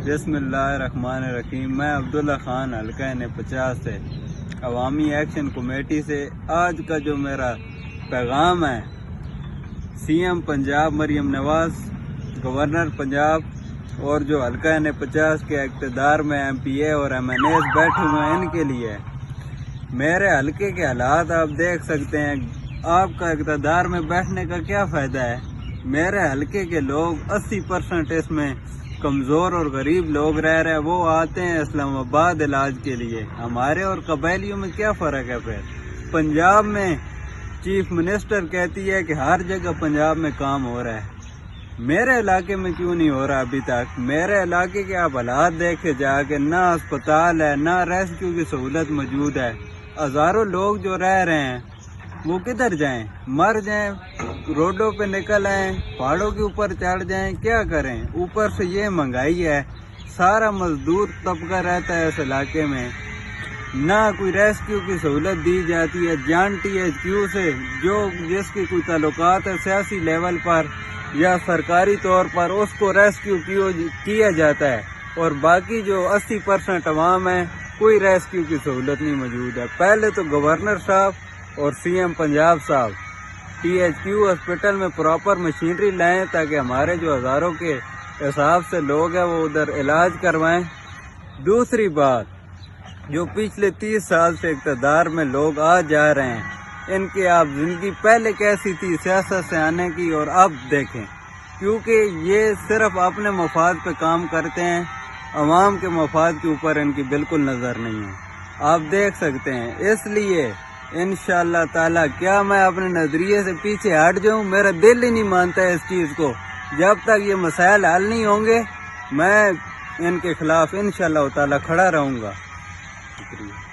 بسم اللہ الرحمن الرحیم۔ میں عبداللہ خان حلقہ N50 سے عوامی ایکشن کمیٹی سے آج کا جو میرا پیغام ہے، CM پنجاب مریم نواز، گورنر پنجاب اور جو حلقہ N50 کے اقتدار میں MPA اور MNAs بیٹھے ہوئے ہیں، ان کے لیے ہے۔ میرے حلقے کے حالات آپ دیکھ سکتے ہیں۔ آپ کا اقتدار میں بیٹھنے کا کیا فائدہ ہے؟ میرے حلقے کے لوگ 80% اس میں کمزور اور غریب لوگ رہ رہے ہیں، وہ آتے ہیں اسلام آباد علاج کے لیے۔ ہمارے اور قبائلیوں میں کیا فرق ہے؟ پھر پنجاب میں چیف منسٹر کہتی ہے کہ ہر جگہ پنجاب میں کام ہو رہا ہے، میرے علاقے میں کیوں نہیں ہو رہا ابھی تک؟ میرے علاقے کے آپ حالات دیکھے جا کے، نہ اسپتال ہے، نہ ریسکیو کی سہولت موجود ہے۔ ہزاروں لوگ جو رہ رہے ہیں وہ کدھر جائیں؟ مر جائیں، روڈوں پہ نکل آئیں، پہاڑوں کے اوپر چڑھ جائیں، کیا کریں؟ اوپر سے یہ مہنگائی ہے، سارا مزدور طبقہ رہتا ہے اس علاقے میں، نہ کوئی ریسکیو کی سہولت دی جاتی ہے۔ جان THQ سے جس کی کوئی تعلقات ہے سیاسی لیول پر یا سرکاری طور پر، اس کو ریسکیو کیا جاتا ہے، اور باقی جو 80% عوام ہے، کوئی ریسکیو کی سہولت نہیں موجود ہے۔ پہلے تو گورنر صاحب اور CM پنجاب صاحب THQ ہاسپٹل میں پراپر مشینری لائیں تاکہ ہمارے جو ہزاروں کے حساب سے لوگ ہیں وہ ادھر علاج کروائیں۔ دوسری بات، جو پچھلے 30 سال سے اقتدار میں لوگ آ جا رہے ہیں، ان کی آپ زندگی پہلے کیسی تھی سیاست سے آنے کی، اور اب دیکھیں، کیونکہ یہ صرف اپنے مفاد پہ کام کرتے ہیں، عوام کے مفاد کے اوپر ان کی بالکل نظر نہیں ہے۔ آپ دیکھ سکتے ہیں، اس لیے انشاءاللہ تعالی کیا میں اپنے نظریے سے پیچھے ہٹ جاؤں؟ میرا دل ہی نہیں مانتا ہے اس چیز کو۔ جب تک یہ مسائل حل نہیں ہوں گے، میں ان کے خلاف انشاءاللہ تعالی کھڑا رہوں گا۔ شکریہ۔